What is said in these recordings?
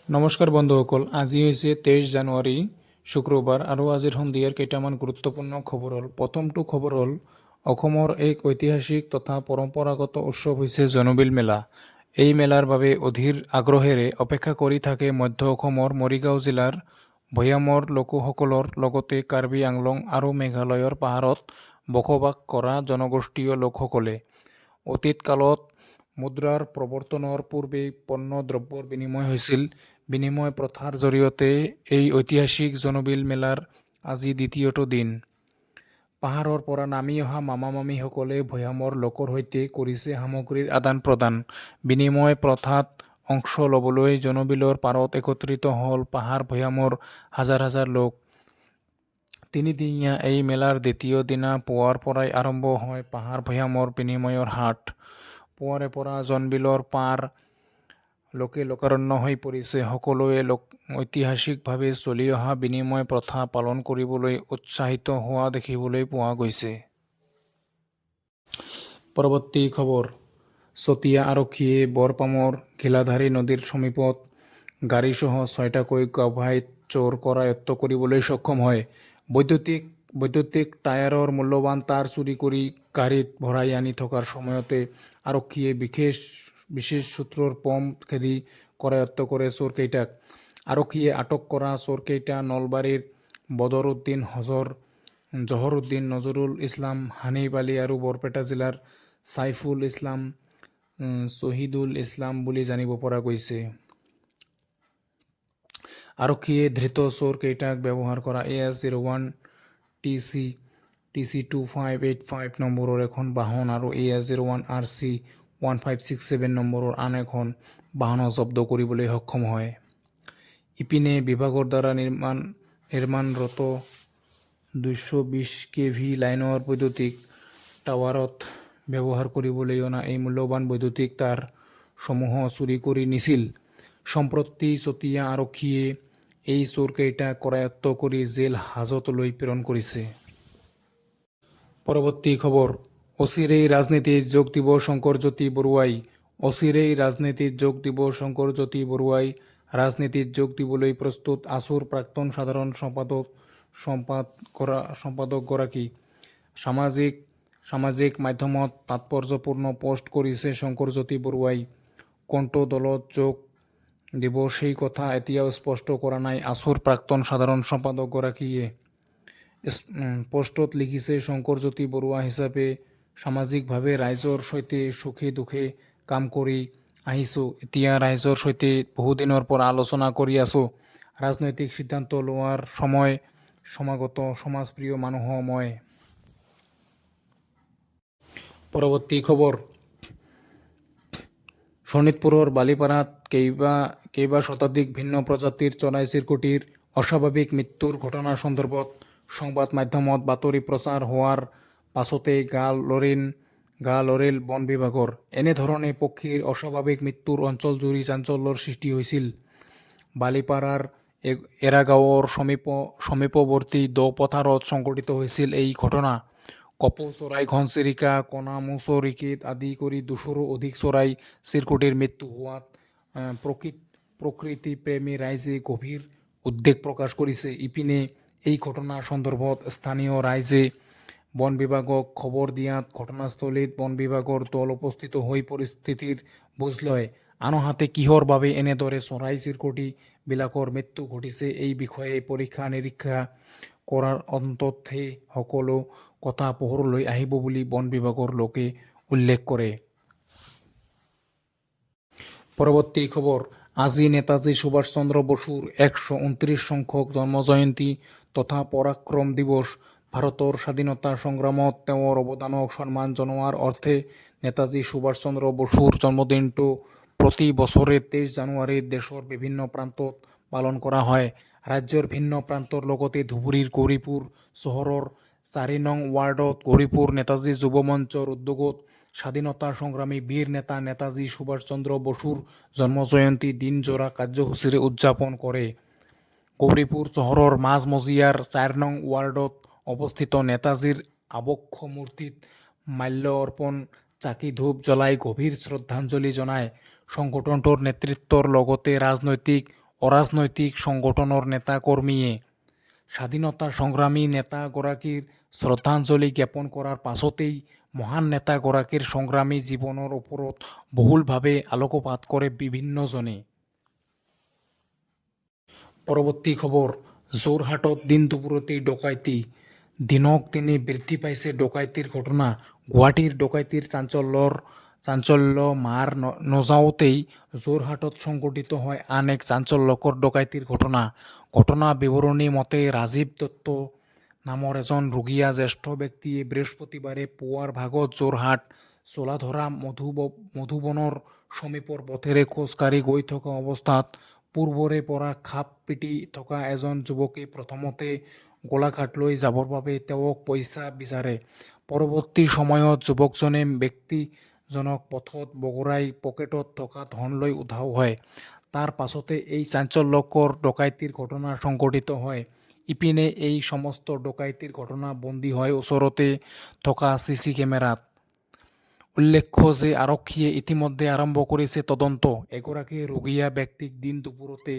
নমস্কাৰ বন্ধুসকল, আজি হৈছে 23 জানুৱাৰী শুক্ৰবাৰ আৰু আজিৰ সন্ধিয়াৰ কেইটামান গুৰুত্বপূৰ্ণ খবৰ হ'ল। প্ৰথমটো খবৰ হ'ল অসমৰ এক ঐতিহাসিক তথা পৰম্পৰাগত উৎসৱ হৈছে জোনবিল মেলা। এই মেলাৰ বাবে অধীৰ আগ্ৰহেৰে অপেক্ষা কৰি থাকে মধ্য অসমৰ মৰিগাঁও জিলাৰ ভৈয়ামৰ লোকসকলৰ লগতে কাৰ্বি আংলং আৰু মেঘালয়ৰ পাহাৰত বসবাস কৰা জনগোষ্ঠীয় লোকসকলে। অতীত কালত মুদ্ৰাৰ প্ৰৱৰ্তনৰ পূৰ্বে পণ্য দ্ৰব্যৰ বিনিময় হৈছিল। বিনিময় প্ৰথাৰ জৰিয়তে এই ঐতিহাসিক জোনবিল মেলাৰ আজি দ্বিতীয়টো দিন। পাহাৰৰ পৰা নামি অহা মামা মামীসকলে ভৈয়ামৰ লোকৰ সৈতে কৰিছে সামগ্ৰীৰ আদান প্ৰদান। বিনিময় প্ৰথাত অংশ ল'বলৈ জোনবিলৰ পাৰত একত্ৰিত হ'ল পাহাৰ ভৈয়ামৰ হাজাৰ হাজাৰ লোক। তিনিদিনীয়া এই মেলাৰ দ্বিতীয় দিনা পুৱাৰ পৰাই আৰম্ভ হয় পাহাৰ ভৈয়ামৰ বিনিময়ৰ হাট। পুৱাৰে পৰা জোনবিলৰ পাৰ লোকে লোকাৰণ্য হৈ পৰিছে। সকলোৱে ঐতিহাসিকভাৱে চলি অহা বিনিময় প্ৰথা পালন কৰিবলৈ উৎসাহিত হোৱা দেখিবলৈ পোৱা গৈছে। পৰৱৰ্তী খবৰ, চতিয়া আৰক্ষীয়ে বৰপামৰ ঘিলাধাৰী নদীৰ সমীপত গাড়ীসহ 6টাকৈ গাঁওবাহীত চোৰ কৰায়ত্ব কৰিবলৈ সক্ষম হয়। বৈদ্যুতিক টায়াৰৰ মূল্যৱান তাঁৰ চুৰি কৰি গাড়ীত ভৰাই আনি থকাৰ সময়তে আৰক্ষীয়ে বিশেষ সূত্ৰৰ পম খেদি কৰায়ত্ব কৰে চোৰকেইটাক। আৰক্ষীয়ে আটক কৰা চোৰকেইটা নলবাৰীৰ বদৰ উদ্দিন, জহৰ উদ্দিন, নজৰুল ইছলাম, হানিফ আলী আৰু বৰপেটা জিলাৰ ছাইফুল ইছলাম, শ্বহিদুল ইছলাম বুলি জানিব পৰা গৈছে। আৰক্ষীয়ে ধৃত চোৰকেইটাক ব্যৱহাৰ কৰা AS01 TC 2585 নম্বৰৰ এখন বাহন আৰু AS01 RC 1567 নম্বৰৰ আন এখন বাহনো জব্দ কৰিবলৈ সক্ষম হয়। ইপিনে বিভাগৰ দ্বাৰা নিৰ্মাণৰত 220 kV লাইনৰ বৈদ্যুতিক টাৱাৰত ব্যৱহাৰ কৰিবলৈ অনা এই মূল্যৱান বৈদ্যুতিক তাঁৰ সমূহ চুৰি কৰি নিছিল। সম্প্ৰতি চতিয়া আৰক্ষীয়ে এই চোৰকেইটাক কৰায়ত্ব কৰি জেল হাজতলৈ প্ৰেৰণ কৰিছে। পৰৱৰ্তী খবৰ, অচিৰেই ৰাজনীতিত যোগ দিব শংকৰজ্যোতি বৰুৱাই। অচিৰেই ৰাজনীতিত যোগ দিব শংকৰজ্যোতি বৰুৱাই। ৰাজনীতিত যোগ দিবলৈ প্ৰস্তুত আছুৰ প্ৰাক্তন সাধাৰণ সম্পাদকগৰাকী। সামাজিক মাধ্যমত তাৎপৰ্যপূৰ্ণ পোষ্ট কৰিছে শংকৰজ্যোতি বৰুৱাই। কোনটো দলত যোগ দিব সেই কথা এতিয়াও স্পষ্ট কৰা নাই আছুৰ প্ৰাক্তন সাধাৰণ সম্পাদকগৰাকীয়ে। পোষ্টত লিখিছে, শংকৰজ্যোতি বৰুৱা হিচাপে সামাজিকভাৱে ৰাইজৰ সৈতে সুখে দুখে কাম কৰি আহিছোঁ। এতিয়া ৰাইজৰ সৈতে বহুদিনৰ পৰা আলোচনা কৰি আছোঁ। ৰাজনৈতিক সিদ্ধান্ত লোৱাৰ সময় সমাগত। সমাজপ্ৰিয় মানুহ মই। পৰৱৰ্তী খবৰ, শোণিতপুৰৰ বালিপাৰাত কেইবা শতাধিক ভিন্ন প্ৰজাতিৰ চৰাই চিৰিকটিৰ অস্বাভাৱিক মৃত্যুৰ ঘটনা সন্দৰ্ভত সংবাদ মাধ্যমত বাতৰি প্ৰচাৰ হোৱাৰ পাছতে গা লৰিল বন বিভাগৰ। এনেধৰণে পক্ষীৰ অস্বাভাৱিক মৃত্যুৰ অঞ্চলজুৰি চাঞ্চল্যৰ সৃষ্টি হৈছিল। বালিপাৰাৰ এৰাগাঁৱৰ সমীপৱৰ্তী দ পথাৰত সংঘটিত হৈছিল এই ঘটনা। কপৌ চৰাই, ঘনচিৰিকা, কণামুচৰিকেট আদি কৰি 200ৰো অধিক চৰাই চিৰিকটিৰ মৃত্যু হোৱাত প্ৰকৃতিপ্ৰেমী ৰাইজে গভীৰ উদ্বেগ প্ৰকাশ কৰিছে। ইপিনে এই ঘটনাৰ সন্দৰ্ভত স্থানীয় ৰাইজে বন বিভাগক খবৰ দিয়াত ঘটনাস্থলীত বন বিভাগৰ দল উপস্থিত হৈ পৰিস্থিতিৰ বুজ লয়। আনহাতে কিহৰ বাবে এনেদৰে চৰাই চিৰিকটি বিলাকৰ মৃত্যু ঘটিছে এই বিষয়ে পৰীক্ষা নিৰীক্ষা কৰাৰ অন্ততহে সকলো কথা পোহৰলৈ আহিব বুলি বন বিভাগৰ লোকে উল্লেখ কৰে। পৰৱৰ্তী খবৰ, আজি নেতাজী সুভাষ চন্দ্ৰ বসুৰ 129 সংখ্যক জন্মজয়ন্তী তথা পৰাক্ৰম দিৱস। ভাৰতৰ স্বাধীনতা সংগ্ৰামত তেওঁৰ অৱদানক সন্মান জনোৱাৰ অৰ্থে নেতাজী সুভাষ চন্দ্ৰ বসুৰ জন্মদিনটো প্ৰতি বছৰে 23 জানুৱাৰীত দেশৰ বিভিন্ন প্ৰান্তত পালন কৰা হয়। ৰাজ্যৰ ভিন্ন প্ৰান্তৰ লগতে ধুবুৰীৰ গৌৰীপুৰ চহৰৰ 4 নং ৱাৰ্ডত গৌৰীপুৰ নেতাজী যুৱ মঞ্চৰ উদ্যোগত স্বাধীনতা সংগ্ৰামী বীৰ নেতা নেতাজী সুভাষ চন্দ্ৰ বসুৰ জন্মজয়ন্তী দিনজোৰা কাৰ্যসূচীৰে উদযাপন কৰে। গৌৰীপুৰ চহৰৰ মাজমজিয়াৰ 4 নং ৱাৰ্ডত অৱস্থিত নেতাজীৰ আবক্ষ মূৰ্তিত মাল্য অৰ্পণ, চাকি ধূপ জ্বলাই গভীৰ শ্ৰদ্ধাঞ্জলি জনায়। সংগঠনটোৰ নেতৃত্বৰ লগতে ৰাজনৈতিক অৰাজনৈতিক সংগঠনৰ নেতা কৰ্মীয়ে স্বাধীনতা সংগ্ৰামী নেতাগৰাকীৰ শ্ৰদ্ধাঞ্জলি জ্ঞাপন কৰাৰ পাছতেই মহান নেতাগৰাকীৰ সংগ্ৰামী জীৱনৰ ওপৰত বহুলভাৱে আলোকপাত কৰে বিভিন্নজনে। পৰৱৰ্তী খবৰ, যোৰহাটত দিন দুপৰতেই ডকাইতি, দিনক দিনে বৃদ্ধি পাইছে ডকাইতিৰ ঘটনা। গুৱাহাটীৰ ডকাইতিৰ চাঞ্চল্য মাৰ নযাওঁতেই যোৰহাটত সংঘটিত হয় আন এক চাঞ্চল্যকৰ ডকাইতিৰ ঘটনা। ঘটনা বিৱৰণী মতে ৰাজীৱ দত্ত নামৰ এজন ৰুগীয়া জ্যেষ্ঠ ব্যক্তিয়ে বৃহস্পতিবাৰে পুৱাৰ ভাগত যোৰহাট চোলাধৰা মধুবনৰ সমীপৰ পথেৰে খোজকাঢ়ি গৈ থকা অৱস্থাত পূৰ্বৰে পৰা খাপ পিটি থকা এজন যুৱকে প্ৰথমতে গোলাঘাট লৈ যাবৰ বাবে তেওঁক পইচা বিচাৰে। পৰৱৰ্তী সময়ত যুৱকজনে ব্যক্তিজনক পথত বগৰাই পকেটত থকা ধন লৈ উধাও হয়। তাৰ পাছতে এই চাঞ্চল্যকৰ ডকাইতিৰ ঘটনা সংঘটিত হয়। ইপিনে এই সমস্ত ডকাইতিৰ ঘটনা বন্দী হয় ওচৰতে থকা চিচি কেমেৰাত। উল্লেখ্য যে আৰক্ষীয়ে ইতিমধ্যে আৰম্ভ কৰিছে তদন্ত। এগৰাকী ৰুগীয়া ব্যক্তিক দিন দুপৰতে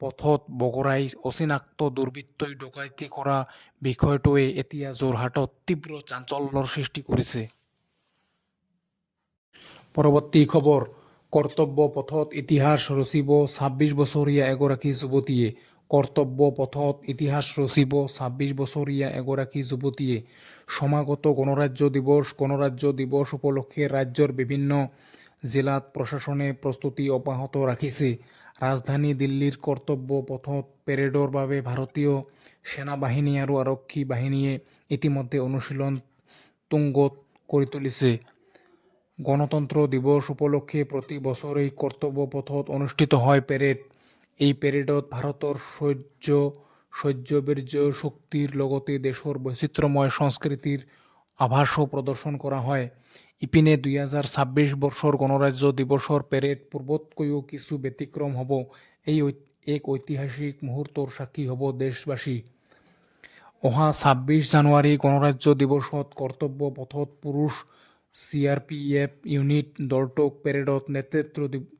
পথত বগৰাই অচিনাক্ত দুৰ্বৃত্তই ডকাইতি কৰা বিষয়টোৱে এতিয়া যোৰহাটত তীব্ৰ চাঞ্চল্যৰ সৃষ্টি কৰিছে। পৰৱৰ্তী খবৰ, কৰ্তব্য পথত ইতিহাস ৰচিব ২৬ বছৰীয়া এগৰাকী যুৱতীয়ে। কৰ্তব্য পথত ইতিহাস ৰচিব ২৬ বছৰীয়া এগৰাকী যুৱতীয়ে। সমাগত গণৰাজ্য দিৱস উপলক্ষে ৰাজ্যৰ বিভিন্ন জিলাত প্ৰশাসনে প্ৰস্তুতি অব্যাহত ৰাখিছে। ৰাজধানী দিল্লীৰ কৰ্তব্য পথত পেৰেডৰ বাবে ভাৰতীয় সেনাবাহিনী আৰু আৰক্ষী বাহিনীয়ে ইতিমধ্যে অনুশীলন তুংগত কৰি তুলিছে। গণতন্ত্ৰ দিৱস উপলক্ষে প্ৰতি বছৰেই কৰ্তব্য পথত অনুষ্ঠিত হয় পেৰেড। এই পেৰেডত ভাৰতৰ শৌৰ্য-বীৰ্য শক্তিৰ লগতে দেশৰ বৈচিত্ৰ্যময় সংস্কৃতিৰ আভাসো প্ৰদৰ্শন কৰা হয়। ইপিনে ২০২৬ বৰ্ষৰ গণৰাজ্য দিৱসৰ পেৰেড পূৰ্বতকৈও কিছু ব্যতিক্ৰম হ'ব। এক ঐতিহাসিক মুহূৰ্তৰ সাক্ষী হ'ব দেশবাসী। অহা ২৬ জানুৱাৰী গণৰাজ্য দিৱসত কৰ্তব্য পথত পুৰুষ CRPF ইউনিট দলটোক পেৰেডত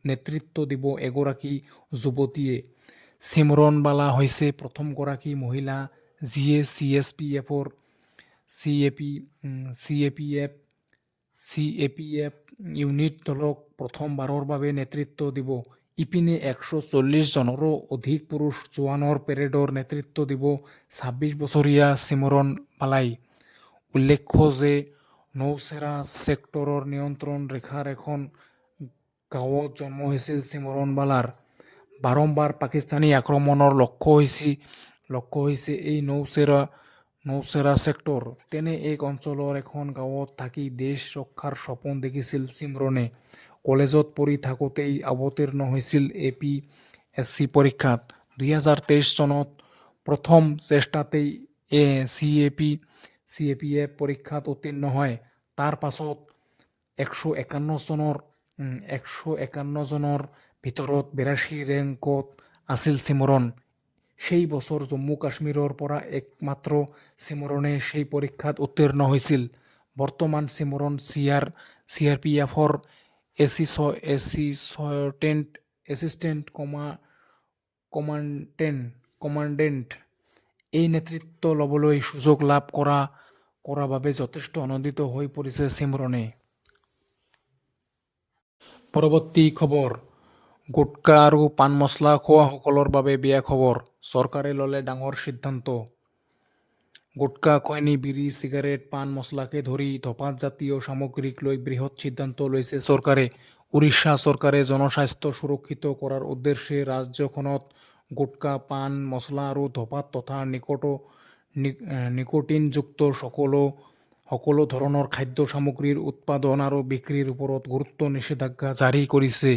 নেতৃত্ব দিব এগৰাকী যুৱতীয়ে। ছিমৰন বালা হৈছে প্ৰথমগৰাকী মহিলা যিয়ে CAPF ইউনিট দলক প্ৰথমবাৰৰ বাবে নেতৃত্ব দিব। ইপিনে ১৪০ জনৰো অধিক পুৰুষ জোৱানৰ পেৰেডৰ নেতৃত্ব দিব ২৬ বছৰীয়া ছিমৰন বালাই। উল্লেখ্য যে নৌচেৰা ছেক্টৰৰ নিয়ন্ত্ৰণ ৰেখাৰ এখন গাঁৱত জন্ম হৈছিল ছিমৰন বালাৰ। বাৰম্বাৰ পাকিস্তানী আক্ৰমণৰ লক্ষ্য হৈছে এই নৌচেৰা ছেক্টৰ। তেনে এক অঞ্চলৰ এখন গাঁৱত থাকি দেশ ৰক্ষাৰ সপোন দেখিছিল ছিমৰনে। কলেজত পঢ়ি থাকোঁতেই অৱতীৰ্ণ হৈছিল APSC পৰীক্ষাত। ২০২৩ চনত প্ৰথম চেষ্টাতেই CAPF পৰীক্ষাত উত্তীৰ্ণ হয়। তাৰ পাছত ১৫১ জনৰ ভিতৰত ৮২ ৰেংকত আছিল ছিমৰন। সেই বছৰ জম্মু কাশ্মীৰৰ পৰা একমাত্ৰ ছিমৰনে সেই পৰীক্ষাত উত্তীৰ্ণ হৈছিল। বৰ্তমান ছিমৰন CRPFৰ এছিষ্টেণ্ট কমাণ্ডেণ্ট। এই নেতৃত্ব ল'বলৈ সুযোগ লাভ কৰা বাবে যথেষ্ট আনন্দিত হৈ পৰিছে ছিমৰনে। পৰৱৰ্তী খবৰ, গুটখা আৰু পান মছলা খোৱাসকলৰ বাবে বেয়া খবৰ, চৰকাৰে ল'লে ডাঙৰ সিদ্ধান্ত। গুটখা খৈনী, বিড়ি, চিগাৰেট, পান মছলাকে ধৰি ধঁপাতজাতীয় সামগ্ৰীক লৈ বৃহৎ সিদ্ধান্ত লৈছে চৰকাৰে। উৰিষ্যা চৰকাৰে জনস্বাস্থ্য সুৰক্ষিত কৰাৰ উদ্দেশ্যে ৰাজ্যখনত গুটখা, পান মছলা আৰু ধঁপাত তথা নিকোটিনযুক্ত সকলো ধৰণৰ খাদ্য সামগ্ৰীৰ উৎপাদন আৰু বিক্ৰীৰ ওপৰত গুৰুতৰ নিষেধাজ্ঞা জাৰি কৰিছে।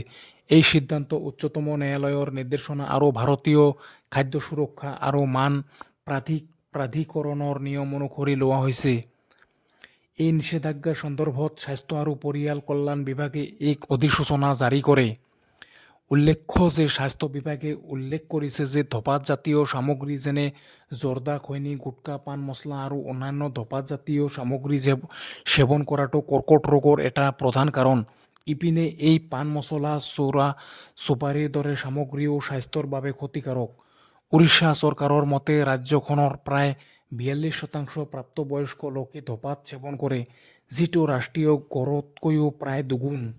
এই সিদ্ধান্ত উচ্চতম ন্যায়ালয়ৰ নিৰ্দেশনা আৰু ভাৰতীয় খাদ্য সুৰক্ষা আৰু মান প্ৰাধিকৰণৰ নিয়ম অনুসৰি লোৱা হৈছে। এই নিষেধাজ্ঞা সন্দৰ্ভত স্বাস্থ্য আৰু পৰিয়াল কল্যাণ বিভাগে এক অধিসূচনা জাৰি কৰে। উল্লেখ্য যে স্বাস্থ্য বিভাগে উল্লেখ কৰিছে যে ধঁপাতজাতীয় সামগ্ৰী যেনে জৰ্দা, খৈনী, গুটখা, পান মছলা আৰু অন্যান্য ধঁপাতজাতীয় সামগ্ৰী সেৱন কৰাটো কৰ্কট ৰোগৰ এটা প্ৰধান কাৰণ। ইপিনে এই পান মছলা চোৰা চুপাৰীৰ দৰে সামগ্ৰীও স্বাস্থ্যৰ বাবে ক্ষতিকাৰক। উৰিষ্যা চৰকাৰৰ মতে ৰাজ্যখনৰ প্ৰায় 42% প্ৰাপ্তবয়স্ক লোকে ধঁপাত সেৱন কৰে, যিটো ৰাষ্ট্ৰীয় গড়তকৈও প্ৰায় দুগুণ।